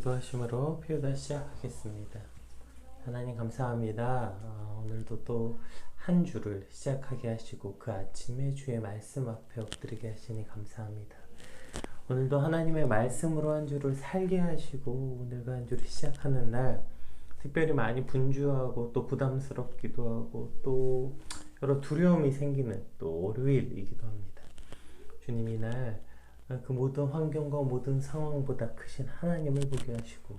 기도하심으로 표다 시작하겠습니다. 하나님 감사합니다. 오늘도 또 한 주를 시작하게 하시고 그 아침에 주의 말씀 앞에 엎드리게 하시니 감사합니다. 오늘도 하나님의 말씀으로 한 주를 살게 하시고 오늘과 한 주를 시작하는 날 특별히 많이 분주하고 또 부담스럽기도 하고 또 여러 두려움이 생기는 또 월요일이기도 합니다. 주님 이날 그 모든 환경과 모든 상황보다 크신 하나님을 보게 하시고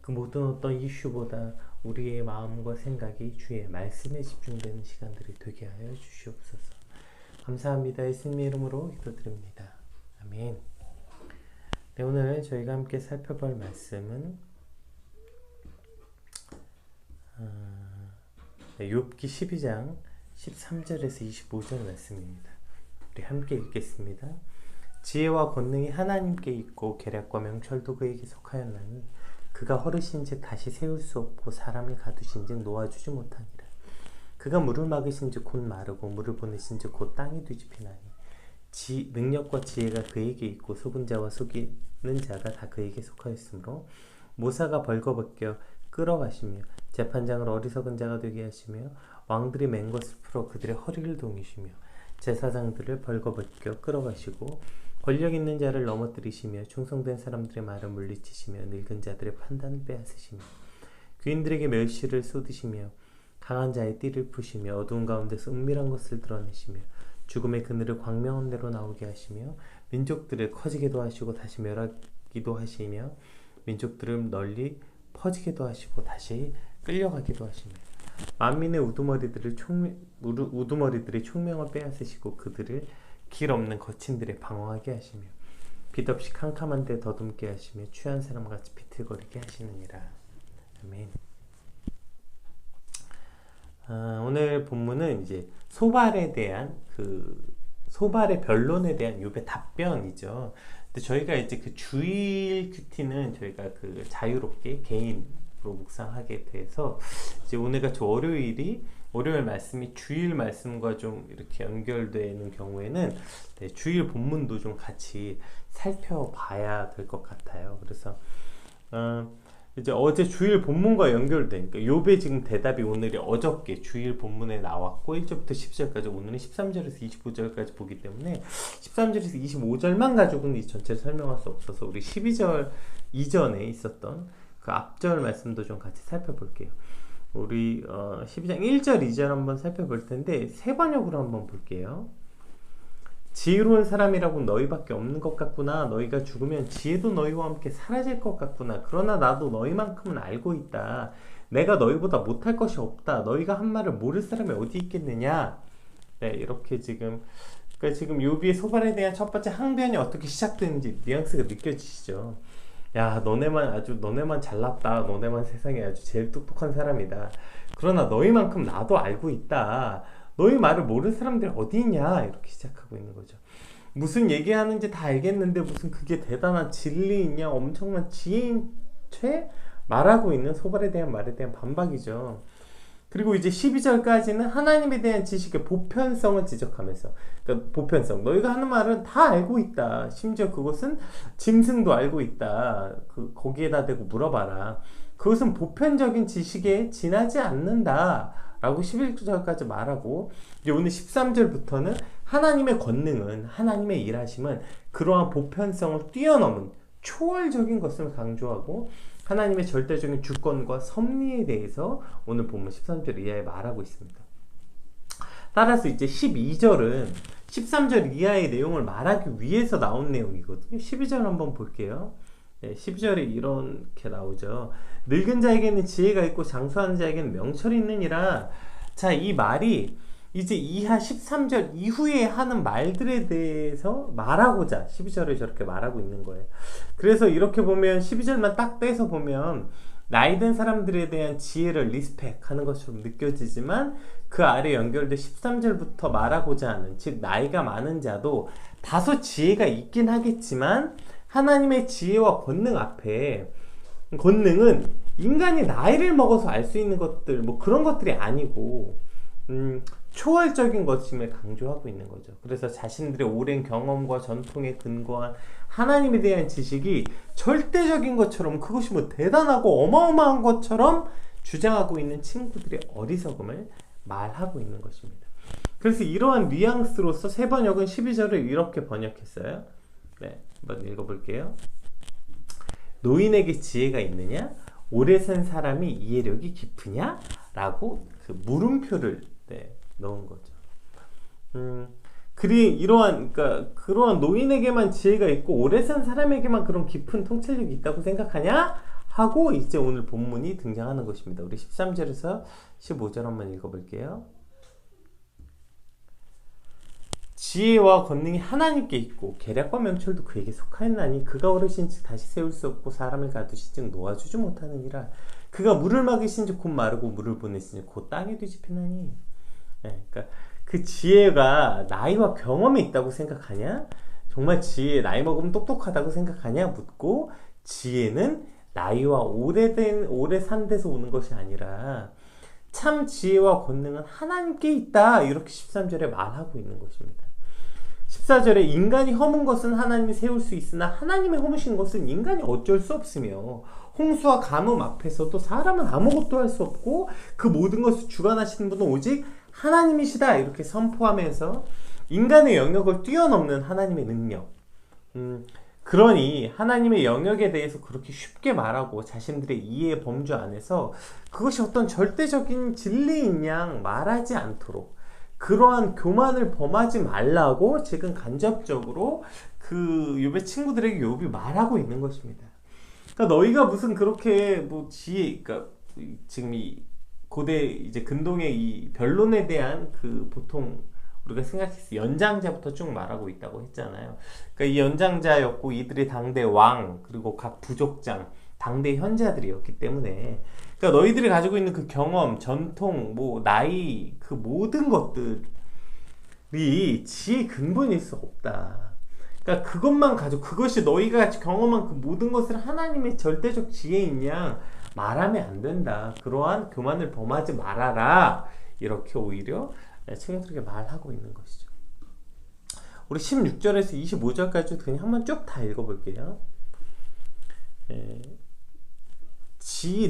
그 모든 어떤 이슈보다 우리의 마음과 생각이 주의 말씀에 집중되는 시간들이 되게 하여 주시옵소서. 감사합니다. 예수님의 이름으로 기도드립니다. 아멘. 네, 오늘 저희가 함께 살펴볼 말씀은 욥기 12장 13절에서 25절 말씀입니다. 우리 함께 읽겠습니다. 지혜와 권능이 하나님께 있고 계략과 명철도 그에게 속하였나니 그가 허르신즉 다시 세울 수 없고 사람을 가두신즉 놓아주지 못하니라. 그가 물을 막으신즉 곧 마르고 물을 보내신즉 곧 땅이 뒤집히나니 능력과 지혜가 그에게 있고 속은 자와 속이는 자가 다 그에게 속하였으므로 모사가 벌거벗겨 끌어가시며 재판장을 어리석은 자가 되게 하시며 왕들이 맨 것을 풀어 그들의 허리를 동이시며 제사장들을 벌거벗겨 끌어가시고 권력 있는 자를 넘어뜨리시며 충성된 사람들의 말을 물리치시며 늙은 자들의 판단을 빼앗으시며 귀인들에게 멸시를 쏟으시며 강한 자의 띠를 푸시며 어두운 가운데서 은밀한 것을 드러내시며 죽음의 그늘을 광명한 대로 나오게 하시며 민족들을 커지게도 하시고 다시 멸하기도 하시며 민족들을 널리 퍼지게도 하시고 다시 끌려가기도 하시며 만민의 우두머리들의 총명을 빼앗으시고 그들을 길 없는 거친들의 방황하게 하시며 빛 없이 캄캄한 데 더듬게 하시며 취한 사람같이 비틀거리게 하시느니라. 아멘. 오늘 본문은 이제 소발에 대한 소발의 변론에 대한 욥의 답변이죠. 근데 저희가 이제 그 주일 큐티는 저희가 그 자유롭게 개인으로 묵상하게 돼서 이제 오늘 같이 월요일 말씀이 주일 말씀과 좀 이렇게 연결되는 경우에는 주일 본문도 좀 같이 살펴봐야 될 것 같아요. 그래서 이제 어제 주일 본문과 연결되니까 욥의 지금 대답이 오늘이 어저께 주일 본문에 나왔고 1절부터 10절까지 오늘은 13절에서 25절까지 보기 때문에 13절에서 25절만 가지고는 이 전체를 설명할 수 없어서 우리 12절 이전에 있었던 그 앞절 말씀도 좀 같이 살펴볼게요. 우리 12장 1절 2절 한번 살펴볼 텐데 세 번역으로 한번 볼게요. 지혜로운 사람이라고 너희밖에 없는 것 같구나. 너희가 죽으면 지혜도 너희와 함께 사라질 것 같구나. 그러나 나도 너희만큼은 알고 있다. 내가 너희보다 못할 것이 없다. 너희가 한 말을 모를 사람이 어디 있겠느냐. 네, 이렇게 지금 욥의 소발에 대한 첫 번째 항변이 어떻게 시작되는지 뉘앙스가 느껴지시죠. 야, 너네만 잘났다. 너네만 세상에 아주 제일 똑똑한 사람이다. 그러나 너희만큼 나도 알고 있다. 너희 말을 모르는 사람들이 어디 있냐? 이렇게 시작하고 있는 거죠. 무슨 얘기하는지 다 알겠는데 무슨 그게 대단한 진리이냐? 엄청난 지혜인 채 말하고 있는 소발에 대한 말에 대한 반박이죠. 그리고 이제 12절까지는 하나님에 대한 지식의 보편성을 지적하면서, 그러니까 보편성, 너희가 하는 말은 다 알고 있다. 심지어 그것은 짐승도 알고 있다. 거기에다 대고 물어봐라. 그것은 보편적인 지식에 지나지 않는다. 라고 11절까지 말하고, 이제 오늘 13절부터는 하나님의 권능은, 하나님의 일하심은 그러한 보편성을 뛰어넘은 초월적인 것을 강조하고, 하나님의 절대적인 주권과 섭리에 대해서 오늘 본문 13절 이하에 말하고 있습니다. 따라서 이제 12절은 13절 이하의 내용을 말하기 위해서 나온 내용이거든요. 12절 한번 볼게요. 네, 12절에 이렇게 나오죠. 늙은 자에게는 지혜가 있고 장수하는 자에게는 명철이 있느니라. 자, 이 말이 이제 이하 13절 이후에 하는 말들에 대해서 말하고자 12절에 저렇게 말하고 있는 거예요. 그래서 이렇게 보면 12절만 딱 빼서 보면 나이든 사람들에 대한 지혜를 리스펙하는 것처럼 느껴지지만 그 아래 연결된 13절부터 말하고자 하는, 즉 나이가 많은 자도 다소 지혜가 있긴 하겠지만 하나님의 지혜와 권능 앞에, 권능은 인간이 나이를 먹어서 알 수 있는 것들, 뭐 그런 것들이 아니고 초월적인 것임을 강조하고 있는 거죠. 그래서 자신들의 오랜 경험과 전통에 근거한 하나님에 대한 지식이 절대적인 것처럼, 그것이 뭐 대단하고 어마어마한 것처럼 주장하고 있는 친구들의 어리석음을 말하고 있는 것입니다. 그래서 이러한 뉘앙스로서 세 번역은 12절을 이렇게 번역했어요. 네, 한번 읽어볼게요. 노인에게 지혜가 있느냐? 오래 산 사람이 이해력이 깊으냐? 라고 그 물음표를 넣은 거죠. 그러한 노인에게만 지혜가 있고 오래 산 사람에게만 그런 깊은 통찰력이 있다고 생각하냐? 하고 이제 오늘 본문이 등장하는 것입니다. 우리 13절에서 15절 한번 읽어볼게요. 지혜와 권능이 하나님께 있고 계략과 명철도 그에게 속하였나니 그가 어르신즉 다시 세울 수 없고 사람을 가두신즉 놓아주지 못하느니라. 그가 물을 막으신즉 곧 마르고 물을 보내신즉 곧 땅에 뒤집히나니. 그러니까 그 지혜가 나이와 경험이 있다고 생각하냐? 정말 지혜, 나이 먹으면 똑똑하다고 생각하냐? 묻고, 지혜는 나이와 오래 산 데서 오는 것이 아니라 참 지혜와 권능은 하나님께 있다, 이렇게 13절에 말하고 있는 것입니다. 14절에 인간이 허문 것은 하나님이 세울 수 있으나 하나님이 허무신 것은 인간이 어쩔 수 없으며 홍수와 가뭄 앞에서도 사람은 아무것도 할 수 없고 그 모든 것을 주관하시는 분은 오직 하나님이시다, 이렇게 선포하면서 인간의 영역을 뛰어넘는 하나님의 능력, 그러니 하나님의 영역에 대해서 그렇게 쉽게 말하고 자신들의 이해의 범주 안에서 그것이 어떤 절대적인 진리인 양 말하지 않도록 그러한 교만을 범하지 말라고 지금 간접적으로 그 욥의 친구들에게 욥이 말하고 있는 것입니다. 그러니까 너희가 무슨 그렇게 뭐 지혜, 그러니까 지금 이 고대 이제 근동의 이 변론에 대한 그 보통 우리가 생각했을 연장자부터 쭉 말하고 있다고 했잖아요. 그러니까 이 연장자였고 이들이 당대 왕 그리고 각 부족장 당대 현자들이었기 때문에, 그러니까 너희들이 가지고 있는 그 경험, 전통, 뭐 나이, 그 모든 것들이 지혜의 근본일 수 없다. 그러니까 그것만 가지고 그것이 너희가 경험한 그 모든 것을 하나님의 절대적 지혜인 양 말하면 안 된다. 그러한 교만을 범하지 말아라. 이렇게 오히려 친구들에게 말하고 있는 것이죠. 우리 16절에서 25절까지 그냥 한번 쭉 다 읽어볼게요.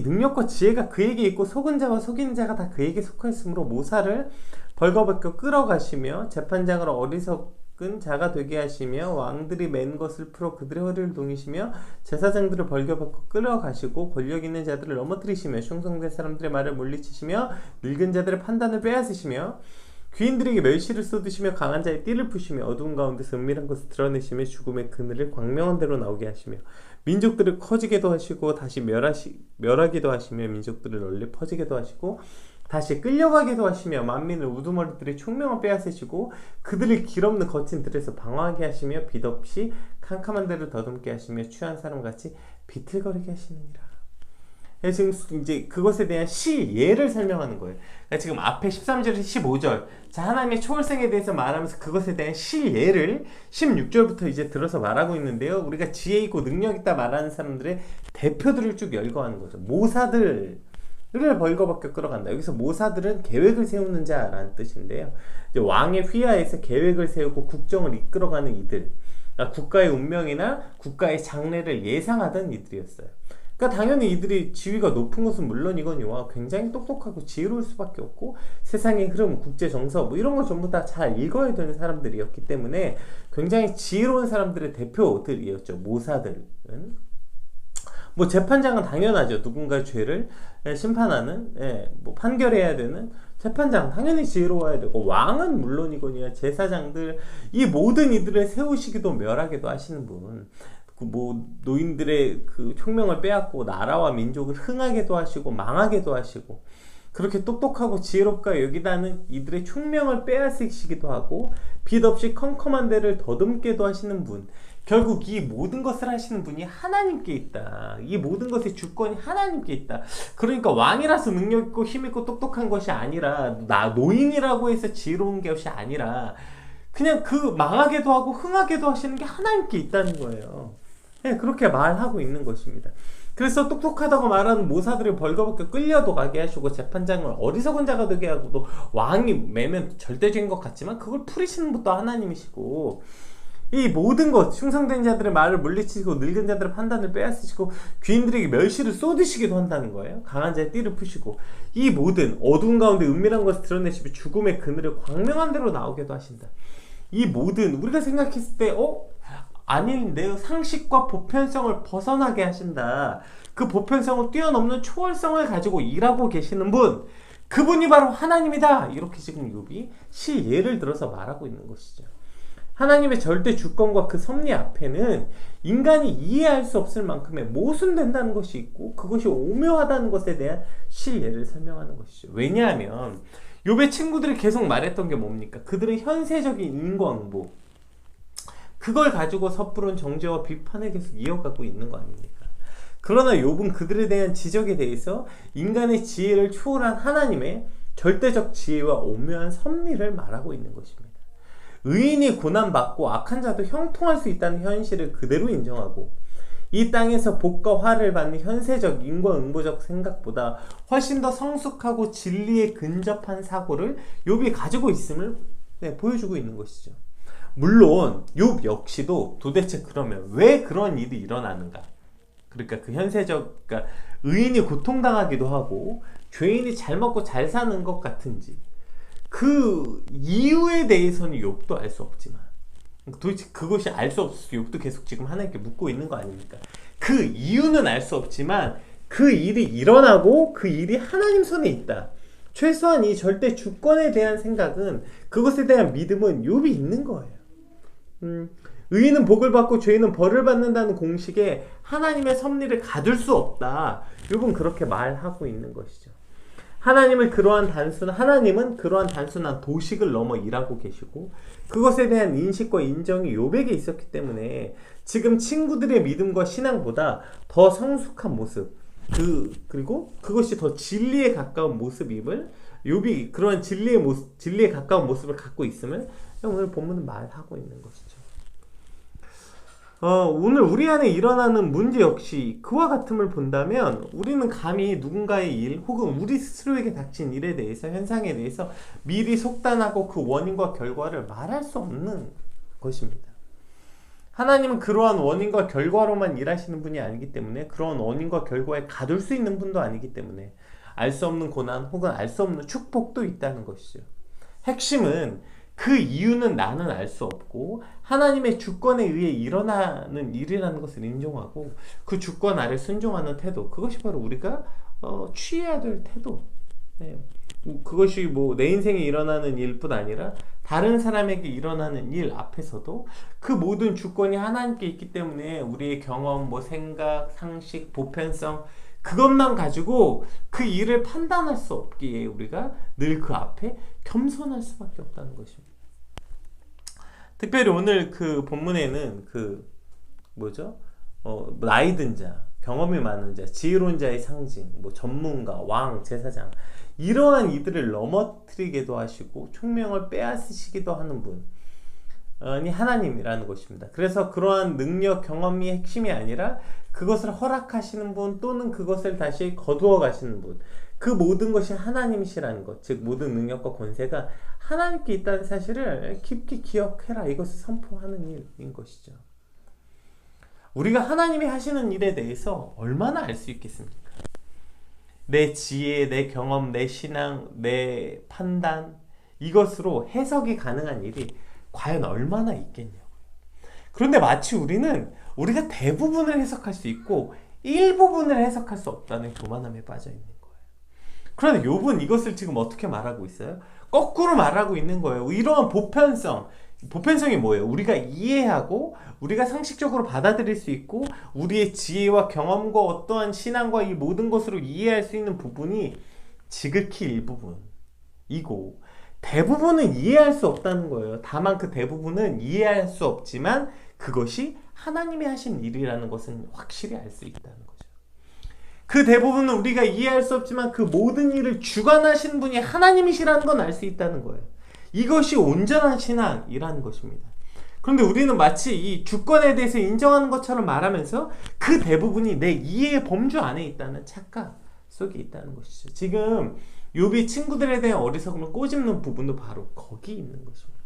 능력과 지혜가 그에게 있고 속은 자와 속이는 자가 다 그에게 속하였으므로 모사를 벌거벗겨 끌어가시며 재판장을 어리석은 자가 되게 하시며 왕들이 맨 것을 풀어 그들의 허리를 동이시며 제사장들을 벌거벗고 끌어가시고 권력 있는 자들을 넘어뜨리시며 충성된 사람들의 말을 물리치시며 늙은 자들의 판단을 빼앗으시며 귀인들에게 멸시를 쏟으시며 강한 자의 띠를 푸시며 어두운 가운데서 은밀한 것을 드러내시며 죽음의 그늘을 광명한 대로 나오게 하시며 민족들을 커지게도 하시고 다시 멸하기도 하시며 민족들을 널리 퍼지게도 하시고 다시 끌려가게도 하시며 만민을 우두머리들의 총명을 빼앗으시고 그들을 길없는 거친 들에서 방황하게 하시며 빛 없이 캄캄한 데를 더듬게 하시며 취한 사람같이 비틀거리게 하시느니라. 지금 이제 그것에 대한 예를 설명하는 거예요. 그러니까 지금 앞에 13절에서 15절, 자, 하나님의 초월성에 대해서 말하면서 그것에 대한 예를 16절부터 이제 들어서 말하고 있는데요. 우리가 지혜 있고 능력 있다 말하는 사람들의 대표들을 쭉 열거하는 거죠. 모사들을 벌거벗겨 끌어간다. 여기서 모사들은 계획을 세우는 자라는 뜻인데요. 이제 왕의 휘하에서 계획을 세우고 국정을 이끌어가는 이들, 그러니까 국가의 운명이나 국가의 장래를 예상하던 이들이었어요. 그러니까 당연히 이들이 지위가 높은 것은 물론이거니와 굉장히 똑똑하고 지혜로울 수밖에 없고 세상의 흐름, 국제 정서 뭐 이런 걸 전부 다 잘 읽어야 되는 사람들이었기 때문에 굉장히 지혜로운 사람들의 대표들이었죠. 모사들은. 뭐 재판장은 당연하죠. 누군가의 죄를 심판하는, 뭐 판결해야 되는 재판장 당연히 지혜로워야 되고, 왕은 물론이거니와 제사장들, 이 모든 이들을 세우시기도 멸하기도 하시는 분, 뭐 노인들의 그 총명을 빼앗고 나라와 민족을 흥하게도 하시고 망하게도 하시고 그렇게 똑똑하고 지혜롭게 여기다는 이들의 총명을 빼앗으시기도 하고 빛 없이 컴컴한 데를 더듬게도 하시는 분, 결국 이 모든 것을 하시는 분이 하나님께 있다. 이 모든 것의 주권이 하나님께 있다. 그러니까 왕이라서 능력 있고 힘 있고 똑똑한 것이 아니라, 노인이라고 해서 지혜로운 것이 아니라 그냥 그 망하게도 하고 흥하게도 하시는 게 하나님께 있다는 거예요. 그렇게 말하고 있는 것입니다. 그래서 똑똑하다고 말하는 모사들을 벌거벗겨 끌려도 가게 하시고 재판장을 어리석은 자가 되게 하고 또 왕이 매면 절대적인 것 같지만 그걸 풀이시는 분도 하나님이시고 이 모든 것 충성된 자들의 말을 물리치고 늙은 자들의 판단을 빼앗으시고 귀인들에게 멸시를 쏟으시기도 한다는 거예요. 강한 자의 띠를 푸시고 이 모든 어두운 가운데 은밀한 것을 드러내시고 죽음의 그늘을 광명한 대로 나오게도 하신다. 이 모든 우리가 생각했을 때 아니 내 상식과 보편성을 벗어나게 하신다. 그 보편성을 뛰어넘는 초월성을 가지고 일하고 계시는 분, 그분이 바로 하나님이다. 이렇게 지금 욥이 예를 들어서 말하고 있는 것이죠. 하나님의 절대 주권과 그 섭리 앞에는 인간이 이해할 수 없을 만큼의 모순된다는 것이 있고 그것이 오묘하다는 것에 대한 예를 설명하는 것이죠. 왜냐하면 욥의 친구들이 계속 말했던 게 뭡니까? 그들은 현세적인 인과응보, 그걸 가지고 섣부른 정죄와 비판을 계속 이어가고 있는 거 아닙니까? 그러나 욥은 그들에 대한 지적에 대해서 인간의 지혜를 초월한 하나님의 절대적 지혜와 오묘한 섭리를 말하고 있는 것입니다. 의인이 고난받고 악한 자도 형통할 수 있다는 현실을 그대로 인정하고 이 땅에서 복과 화를 받는 현세적 인과응보적 생각보다 훨씬 더 성숙하고 진리에 근접한 사고를 욥이 가지고 있음을 보여주고 있는 것이죠. 물론 욥 역시도 도대체 그러면 왜 그런 일이 일어나는가? 그러니까 그 현세적, 그러니까 의인이 고통당하기도 하고 죄인이 잘 먹고 잘 사는 것 같은지 그 이유에 대해서는 욥도 알 수 없지만 도대체 그것이 알 수 없어서 욥도 계속 지금 하나님께 묻고 있는 거 아닙니까? 그 이유는 알 수 없지만 그 일이 일어나고 그 일이 하나님 손에 있다. 최소한 이 절대 주권에 대한 생각은, 그것에 대한 믿음은 욥이 있는 거예요. 의인은 복을 받고 죄인은 벌을 받는다는 공식에 하나님의 섭리를 가둘 수 없다. 욥은 그렇게 말하고 있는 것이죠. 하나님은 그러한 단순한 도식을 넘어 일하고 계시고 그것에 대한 인식과 인정이 욥에게 있었기 때문에 지금 친구들의 믿음과 신앙보다 더 성숙한 모습, 그리고 그것이 더 진리에 가까운 모습임을 욥이 그러한 진리에 가까운 모습을 갖고 있음을 오늘 본문은 말하고 있는 것이죠. 오늘 우리 안에 일어나는 문제 역시 그와 같음을 본다면 우리는 감히 누군가의 일 혹은 우리 스스로에게 닥친 일에 대해서, 현상에 대해서 미리 속단하고 그 원인과 결과를 말할 수 없는 것입니다. 하나님은 그러한 원인과 결과로만 일하시는 분이 아니기 때문에, 그러한 원인과 결과에 가둘 수 있는 분도 아니기 때문에 알 수 없는 고난 혹은 알 수 없는 축복도 있다는 것이죠. 핵심은 그 이유는 나는 알 수 없고 하나님의 주권에 의해 일어나는 일이라는 것을 인정하고 그 주권 아래 순종하는 태도, 그것이 바로 우리가 취해야 될 태도. 그것이 내 인생에 일어나는 일뿐 아니라 다른 사람에게 일어나는 일 앞에서도 그 모든 주권이 하나님께 있기 때문에 우리의 경험, 생각, 상식, 보편성, 그것만 가지고 그 일을 판단할 수 없기에 우리가 늘 그 앞에 겸손할 수밖에 없다는 것입니다. 특별히 오늘 그 본문에는 나이 든 자, 경험이 많은 자, 지혜로운 자의 상징, 전문가, 왕, 제사장, 이러한 이들을 넘어뜨리기도 하시고 총명을 빼앗으시기도 하는 분이 하나님이라는 것입니다. 그래서 그러한 능력, 경험이 핵심이 아니라 그것을 허락하시는 분 또는 그것을 다시 거두어 가시는 분, 그 모든 것이 하나님이시라는 것, 즉 모든 능력과 권세가 하나님께 있다는 사실을 깊이 기억해라, 이것을 선포하는 일인 것이죠. 우리가 하나님이 하시는 일에 대해서 얼마나 알 수 있겠습니까? 내 지혜, 내 경험, 내 신앙, 내 판단, 이것으로 해석이 가능한 일이 과연 얼마나 있겠냐고요. 그런데 마치 우리가 대부분을 해석할 수 있고 일부분을 해석할 수 없다는 교만함에 빠져 있는 거예요. 그런데 욥은 이것을 지금 어떻게 말하고 있어요? 거꾸로 말하고 있는 거예요. 이러한 보편성이 뭐예요? 우리가 이해하고 우리가 상식적으로 받아들일 수 있고 우리의 지혜와 경험과 어떠한 신앙과 이 모든 것으로 이해할 수 있는 부분이 지극히 일부분이고 대부분은 이해할 수 없다는 거예요. 다만 그 대부분은 이해할 수 없지만 그것이 하나님이 하신 일이라는 것은 확실히 알 수 있다는 거죠. 그 대부분은 우리가 이해할 수 없지만 그 모든 일을 주관하신 분이 하나님이시라는 건 알 수 있다는 거예요. 이것이 온전한 신앙이라는 것입니다. 그런데 우리는 마치 이 주권에 대해서 인정하는 것처럼 말하면서 그 대부분이 내 이해의 범주 안에 있다는 착각 속에 있다는 것이죠. 지금 욥이 친구들에 대한 어리석음을 꼬집는 부분도 바로 거기 있는 것입니다.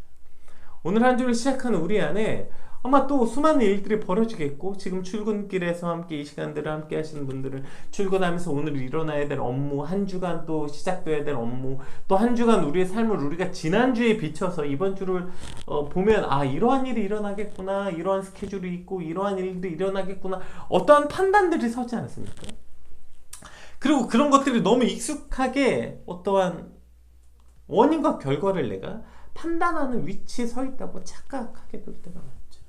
오늘 한 주를 시작하는 우리 안에 아마 또 수많은 일들이 벌어지겠고, 지금 출근길에서 함께 이 시간들을 함께 하시는 분들은 출근하면서 오늘 일어나야 될 업무, 한 주간 또 시작돼야 될 업무, 또 한 주간 우리의 삶을 우리가 지난주에 비춰서 이번 주를 보면 이러한 일이 일어나겠구나, 이러한 스케줄이 있고 이러한 일들이 일어나겠구나, 어떠한 판단들이 서지 않습니까? 그리고 그런 것들이 너무 익숙하게 어떠한 원인과 결과를 내가 판단하는 위치에 서 있다고 착각하게 될 때가 많죠.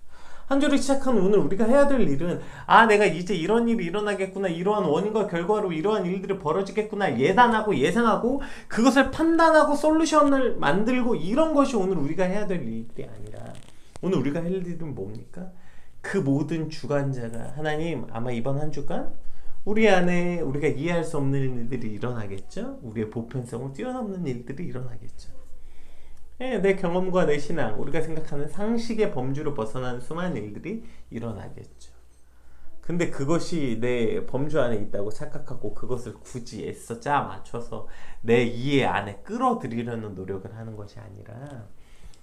한 주를 시작한 오늘 우리가 해야 될 일은 내가 이제 이런 일이 일어나겠구나, 이러한 원인과 결과로 이러한 일들이 벌어지겠구나 예단하고 예상하고 그것을 판단하고 솔루션을 만들고, 이런 것이 오늘 우리가 해야 될 일들이 아니라 오늘 우리가 할 일은 뭡니까? 그 모든 주관자가 하나님, 아마 이번 한 주간 우리 안에 우리가 이해할 수 없는 일들이 일어나겠죠. 우리의 보편성을 뛰어넘는 일들이 일어나겠죠. 내 경험과 내 신앙, 우리가 생각하는 상식의 범주로 벗어난 수많은 일들이 일어나겠죠. 근데 그것이 내 범주 안에 있다고 착각하고 그것을 굳이 애써 짜 맞춰서 내 이해 안에 끌어들이려는 노력을 하는 것이 아니라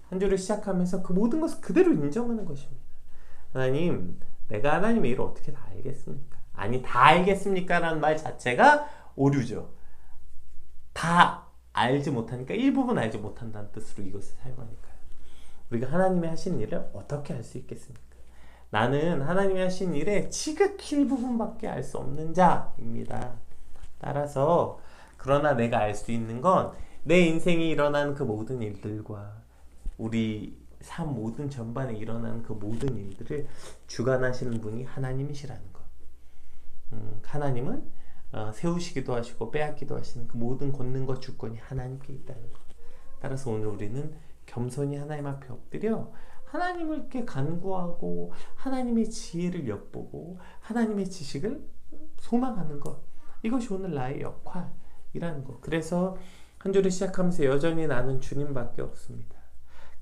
한 주를 시작하면서 그 모든 것을 그대로 인정하는 것입니다. 하나님, 내가 하나님의 일을 어떻게 다 알겠습니까? 아니, 다 알겠습니까? 라는 말 자체가 오류죠. 다 알지 못하니까 일부분 알지 못한다는 뜻으로 이것을 사용하니까요. 우리가 하나님이 하신 일을 어떻게 알 수 있겠습니까? 나는 하나님이 하신 일의 지극히 일부분밖에 알 수 없는 자입니다. 따라서 그러나 내가 알 수 있는 건 내 인생이 일어난 그 모든 일들과 우리 삶 모든 전반에 일어난 그 모든 일들을 주관하시는 분이 하나님이시라는 것. 하나님은 세우시기도 하시고 빼앗기도 하시는 그 모든 권능과 주권이 하나님께 있다는 것. 따라서 오늘 우리는 겸손히 하나님 앞에 엎드려 하나님을 이렇게 간구하고 하나님의 지혜를 엿보고 하나님의 지식을 소망하는 것. 이것이 오늘 나의 역할이라는 것. 그래서 한 주를 시작하면서 여전히 나는 주님밖에 없습니다.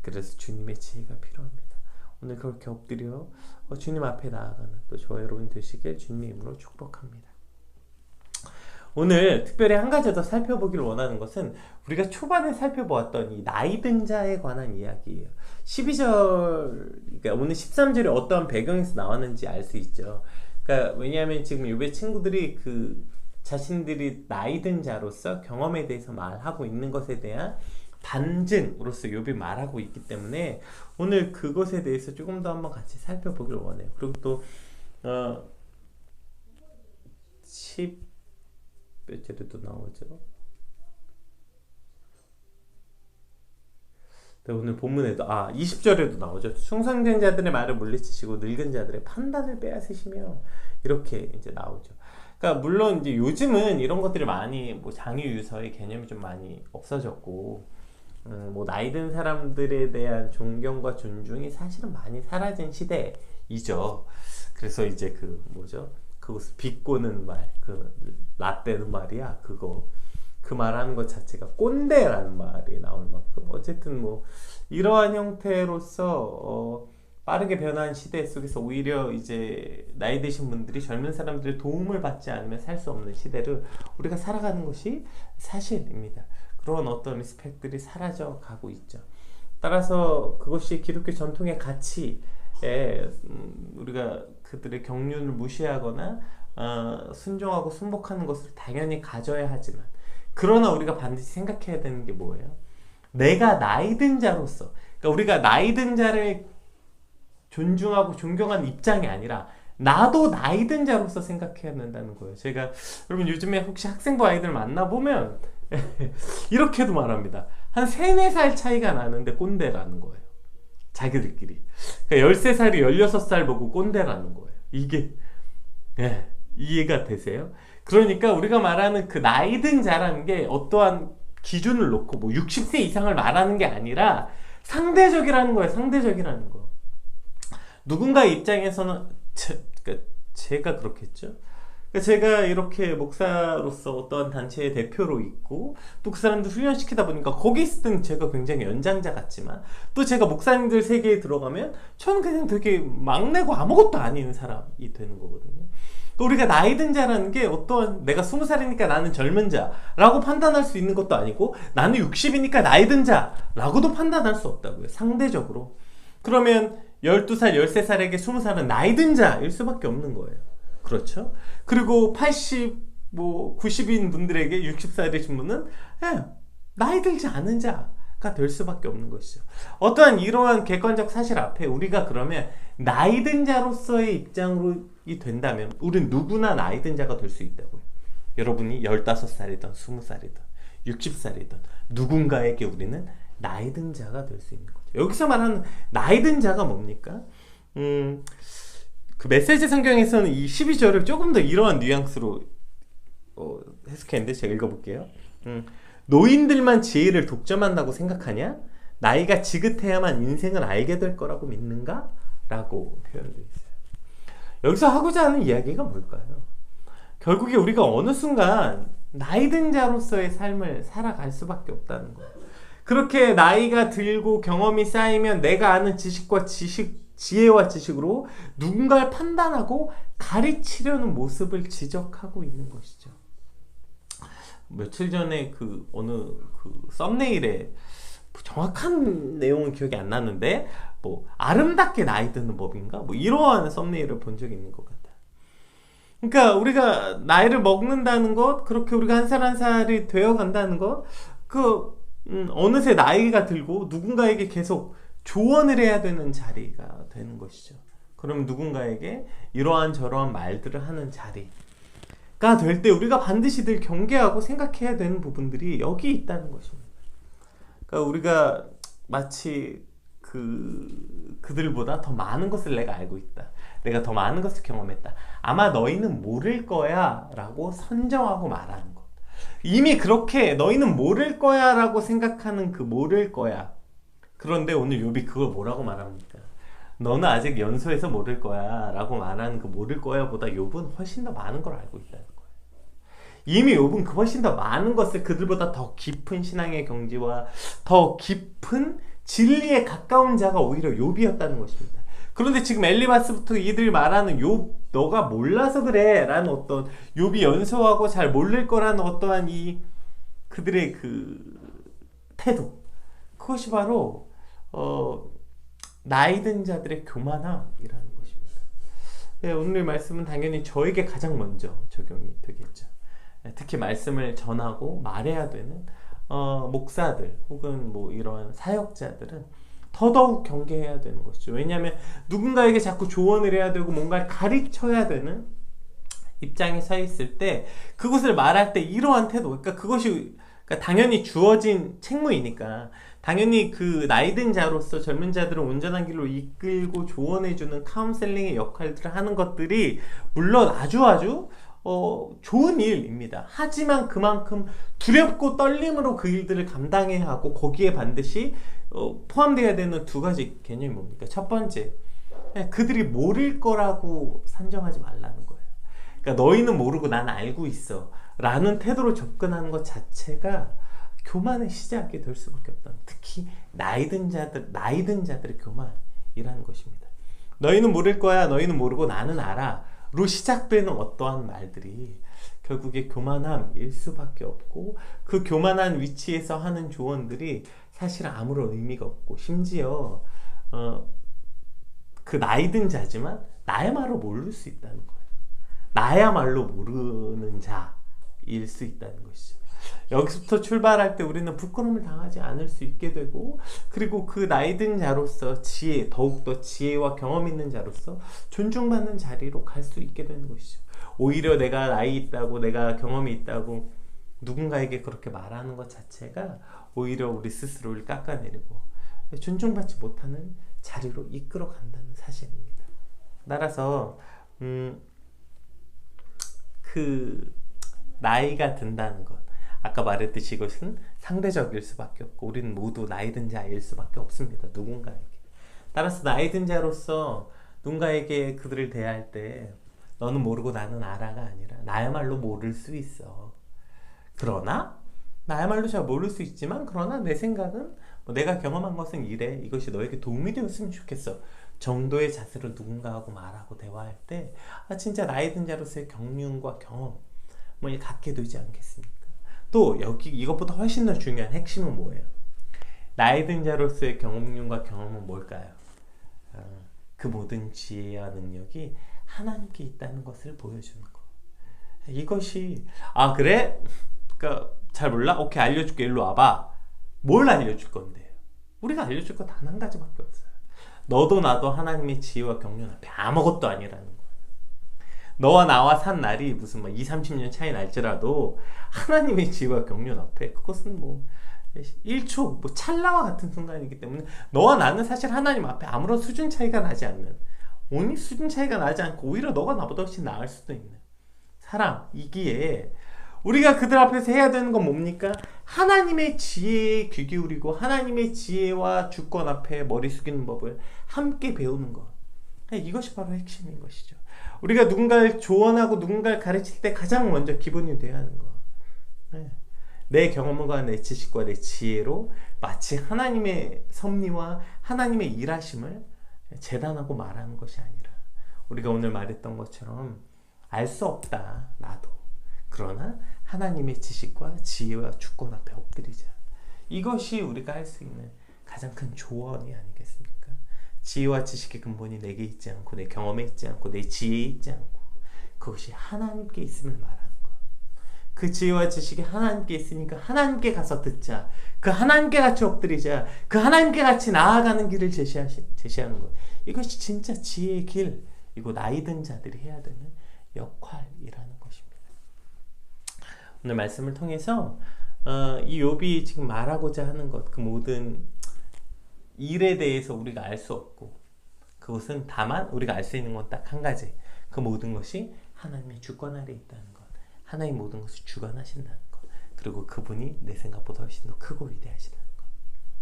그래서 주님의 지혜가 필요합니다. 오늘 그렇게 엎드려 주님 앞에 나아가는 또 저와 여러분 되시길 주님의 이름으로 축복합니다. 오늘 특별히 한 가지 더 살펴보기를 원하는 것은 우리가 초반에 살펴보았던 이 나이든 자에 관한 이야기예요. 12절, 그러니까 오늘 13절이 어떠한 배경에서 나왔는지 알 수 있죠. 그러니까 왜냐하면 지금 욥의 친구들이 그 자신들이 나이든 자로서 경험에 대해서 말하고 있는 것에 대한 반증으로서 욥이 말하고 있기 때문에 오늘 그것에 대해서 조금 더 한번 같이 살펴보기를 원해요. 그리고 또 10 몇 절에도 나오죠. 오늘 본문에도 20절에도 나오죠. 충성된 자들의 말을 물리치시고 늙은 자들의 판단을 빼앗으시며, 이렇게 이제 나오죠. 그러니까 물론 이제 요즘은 이런 것들이 많이 뭐 장유유서의 개념이 좀 많이 없어졌고, 뭐 나이 든 사람들에 대한 존경과 존중이 사실은 많이 사라진 시대이죠. 그래서 이제 그 뭐죠? 그것을 비꼬는 말, 그 라떼는 말이야, 그거. 그 말하는 것 자체가 꼰대라는 말이 나올 만큼 어쨌든 뭐 이러한 형태로서 빠르게 변한 시대 속에서 오히려 이제 나이 드신 분들이 젊은 사람들의 도움을 받지 않으면 살 수 없는 시대를 우리가 살아가는 것이 사실입니다. 그런 어떤 리스펙들이 사라져 가고 있죠. 따라서 그것이 기독교 전통의 가치에 우리가 그들의 경륜을 무시하거나 순종하고 순복하는 것을 당연히 가져야 하지만, 그러나 우리가 반드시 생각해야 되는 게 뭐예요? 내가 나이든 자로서, 그러니까 우리가 나이든 자를 존중하고 존경하는 입장이 아니라 나도 나이든 자로서 생각해야 된다는 거예요. 제가 여러분 요즘에 혹시 학생부 아이들 만나보면 이렇게도 말합니다. 한 3, 4살 차이가 나는데 꼰대라는 거예요. 자기들끼리. 그러니까 13살이 16살 보고 꼰대라는 거예요. 이게 이해가 되세요? 그러니까 우리가 말하는 그 나이든 자라는 게 어떠한 기준을 놓고 뭐 60세 이상을 말하는 게 아니라 상대적이라는 거예요. 상대적이라는 거. 누군가의 입장에서는 제가 그렇겠죠. 그러니까 제가 이렇게 목사로서 어떠한 단체의 대표로 있고 또 그 사람들 훈련시키다 보니까 거기 있을 때는 제가 굉장히 연장자 같지만 또 제가 목사님들 세계에 들어가면 저는 그냥 되게 막내고 아무것도 아닌 사람이 되는 거거든요. 또 우리가 나이 든 자라는 게 어떠한 내가 20살이니까 나는 젊은 자라고 판단할 수 있는 것도 아니고 나는 60이니까 나이 든 자라고도 판단할 수 없다고요. 상대적으로. 그러면 12살, 13살에게 20살은 나이 든 자일 수밖에 없는 거예요. 그렇죠? 그리고 80, 90인 분들에게 60살이신 분은 나이 들지 않은 자가 될 수밖에 없는 것이죠. 어떠한 이러한 객관적 사실 앞에 우리가 그러면 나이 든 자로서의 입장으로 된다면 우린 누구나 나이 든 자가 될 수 있다고요. 여러분이 15살이든 20살이든 60살이든 누군가에게 우리는 나이 든 자가 될 수 있는 거죠. 여기서 말하는 나이 든 자가 뭡니까? 그 메시지 성경에서는 이 12절을 조금 더 이러한 뉘앙스로 해석했는데 제가 읽어볼게요. 노인들만 지혜를 독점한다고 생각하냐? 나이가 지긋해야만 인생을 알게 될 거라고 믿는가? 라고 표현되어 있어요. 여기서 하고자 하는 이야기가 뭘까요? 결국에 우리가 어느 순간 나이 든 자로서의 삶을 살아갈 수밖에 없다는 거예요. 그렇게 나이가 들고 경험이 쌓이면 내가 아는 지식과 지혜와 지식으로 누군가를 판단하고 가르치려는 모습을 지적하고 있는 것이죠. 며칠 전에 어느 썸네일에 정확한 내용은 기억이 안 나는데 아름답게 나이 드는 법인가? 이러한 썸네일을 본 적이 있는 것 같아요. 그러니까 우리가 나이를 먹는다는 것, 그렇게 우리가 한 살 한 살이 되어 간다는 것, 어느새 나이가 들고 누군가에게 계속 조언을 해야 되는 자리가 되는 것이죠. 그럼 누군가에게 이러한 저러한 말들을 하는 자리가 될 때 우리가 반드시 늘 경계하고 생각해야 되는 부분들이 여기 있다는 것입니다. 그러니까 우리가 마치 그들보다 더 많은 것을 내가 알고 있다. 내가 더 많은 것을 경험했다. 아마 너희는 모를 거야 라고 선정하고 말하는 것. 이미 그렇게 너희는 모를 거야 라고 생각하는 그 모를 거야. 그런데 오늘 욥이 그걸 뭐라고 말합니까? 너는 아직 연소해서 모를 거야 라고 말하는 그 모를 거야 보다 욥은 훨씬 더 많은 걸 알고 있다는 거예요. 이미 욥은 훨씬 더 많은 것을 그들보다 더 깊은 신앙의 경지와 더 깊은 진리에 가까운 자가 오히려 욥이었다는 것입니다. 그런데 지금 엘리바스부터 이들 말하는 욥 너가 몰라서 그래 라는 어떤 욥이 연소하고 잘 모를 거라는 어떠한 그들의 태도, 그것이 바로 나이 든 자들의 교만함이라는 것입니다. 네, 오늘 말씀은 당연히 저에게 가장 먼저 적용이 되겠죠. 특히 말씀을 전하고 말해야 되는 목사들 혹은 이러한 사역자들은 더더욱 경계해야 되는 것이죠. 왜냐하면 누군가에게 자꾸 조언을 해야 되고 뭔가를 가르쳐야 되는 입장에 서 있을 때 그것을 말할 때 이러한 태도, 그러니까 그것이 당연히 주어진 책무이니까 당연히 그 나이든 자로서 젊은 자들을 온전한 길로 이끌고 조언해주는 카운셀링의 역할들을 하는 것들이 물론 아주 좋은 일입니다. 하지만 그만큼 두렵고 떨림으로 그 일들을 감당해야 하고 거기에 반드시 포함되어야 되는 두 가지 개념이 뭡니까? 첫 번째, 그들이 모를 거라고 산정하지 말라는 거예요. 그러니까 너희는 모르고 난 알고 있어 라는 태도로 접근하는 것 자체가 교만의 시작이 될 수밖에 없다. 특히 나이 든 자들의 교만이라는 것입니다. 너희는 모를 거야, 너희는 모르고 나는 알아 로 시작되는 어떠한 말들이 결국에 교만함일 수밖에 없고 그 교만한 위치에서 하는 조언들이 사실 아무런 의미가 없고 심지어 그 나이 든 자지만 나야말로 모를 수 있다는 거예요. 나야말로 모르는 자일 수 있다는 것이죠. 여기서부터 출발할 때 우리는 부끄러움을 당하지 않을 수 있게 되고 그리고 그 나이 든 자로서 더욱더 지혜와 경험 있는 자로서 존중받는 자리로 갈 수 있게 되는 것이죠. 오히려 내가 나이 있다고 내가 경험이 있다고 누군가에게 그렇게 말하는 것 자체가 오히려 우리 스스로를 깎아내리고 존중받지 못하는 자리로 이끌어 간다는 사실입니다. 따라서 그 나이가 든다는 것, 아까 말했듯이 이것은 상대적일 수밖에 없고 우리는 모두 나이 든 자일 수밖에 없습니다. 누군가에게. 따라서 나이 든 자로서 누군가에게 그들을 대할 때 너는 모르고 나는 알아가 아니라 나야말로 모를 수 있어. 그러나 나야말로 잘 모를 수 있지만 그러나 내 생각은 뭐 내가 경험한 것은 이래. 이것이 너에게 도움이 되었으면 좋겠어. 정도의 자세로 누군가하고 말하고 대화할 때 진짜 나이 든 자로서의 경륜과 경험을 갖게 되지 않겠습니까? 또 여기 이것보다 훨씬 더 중요한 핵심은 뭐예요? 나이 든 자로서의 경륜과 경험은 뭘까요? 그 모든 지혜와 능력이 하나님께 있다는 것을 보여주는 거. 이것이 그래? 그러니까 잘 몰라? 오케이, 알려줄게. 일로 와봐. 뭘 알려줄 건데요? 우리가 알려줄 거 단 한 가지밖에 없어요. 너도 나도 하나님의 지혜와 경륜 앞에 아무것도 아니라는 거예요. 너와 나와 산 날이 무슨 2, 30년 차이 날지라도 하나님의 지혜와 경륜 앞에 그것은 1초 찰나와 같은 순간이기 때문에 너와 나는 사실 하나님 앞에 아무런 수준 차이가 나지 않는, 오니 수준 차이가 나지 않고 오히려 너가 나보다 훨씬 나을 수도 있는 사람이기에 우리가 그들 앞에서 해야 되는 건 뭡니까? 하나님의 지혜에 귀 기울이고 하나님의 지혜와 주권 앞에 머리 숙이는 법을 함께 배우는 것. 이것이 바로 핵심인 것이죠. 우리가 누군가를 조언하고 누군가를 가르칠 때 가장 먼저 기본이 되어야 하는 것. 내 경험과 내 지식과 내 지혜로 마치 하나님의 섭리와 하나님의 일하심을 재단하고 말하는 것이 아니라 우리가 오늘 말했던 것처럼 알 수 없다 나도. 그러나 하나님의 지식과 지혜와 주권 앞에 엎드리자. 이것이 우리가 할 수 있는 가장 큰 조언이 아니겠습니까? 지혜와 지식의 근본이 내게 있지 않고 내 경험에 있지 않고 내 지혜에 있지 않고 그것이 하나님께 있음을 말하는 것. 그 지혜와 지식이 하나님께 있으니까 하나님께 가서 듣자. 그 하나님께 같이 엎드리자. 그 하나님께 같이 나아가는 길을 제시하는 것. 이것이 진짜 지혜의 길, 이거 나이 든 자들이 해야 되는 역할이라는 것입니다. 오늘 말씀을 통해서 이 욥이 지금 말하고자 하는 것, 그 모든 일에 대해서 우리가 알 수 없고 그것은 다만 우리가 알 수 있는 건 딱 한 가지. 그 모든 것이 하나님의 주권 아래에 있다는 것. 하나님 모든 것을 주관하신다는 것. 그리고 그분이 내 생각보다 훨씬 더 크고 위대하시다는 것.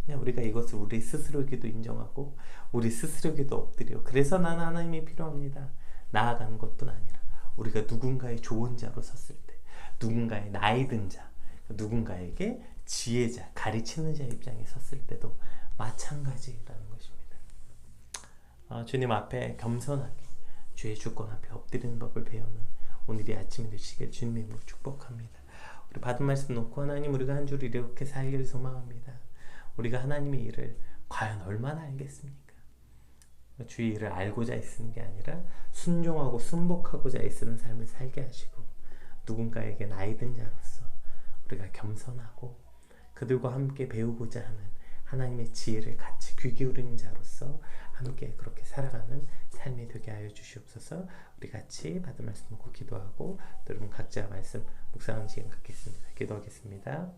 그냥 우리가 이것을 우리 스스로에게도 인정하고 우리 스스로에게도 엎드려. 그래서 나는 하나님이 필요합니다. 나아가는 것뿐 아니라 우리가 누군가의 조언자로 섰을 때, 누군가의 나이 든 자, 누군가에게 지혜자, 가르치는 자 입장에 섰을 때도 마찬가지라는 것입니다. 주님 앞에 겸손하게 주의 주권 앞에 엎드리는 법을 배우는 오늘이 아침이 되시길 주님의 이름으로 축복합니다. 우리 받은 말씀 놓고 하나님, 우리가 한 주를 이렇게 살기를 소망합니다. 우리가 하나님의 일을 과연 얼마나 알겠습니까? 주의 일을 알고자 애쓰는 게 아니라 순종하고 순복하고자 애쓰는 삶을 살게 하시고, 누군가에게 나이 든 자로서 우리가 겸손하고 그들과 함께 배우고자 하는 하나님의 지혜를 같이 귀 기울이는 자로서 함께 그렇게 살아가는 삶이 되게 하여 주시옵소서. 우리 같이 받은 말씀 놓고 기도하고 또 여러분 각자 말씀 묵상하는 시간 갖겠습니다. 기도하겠습니다.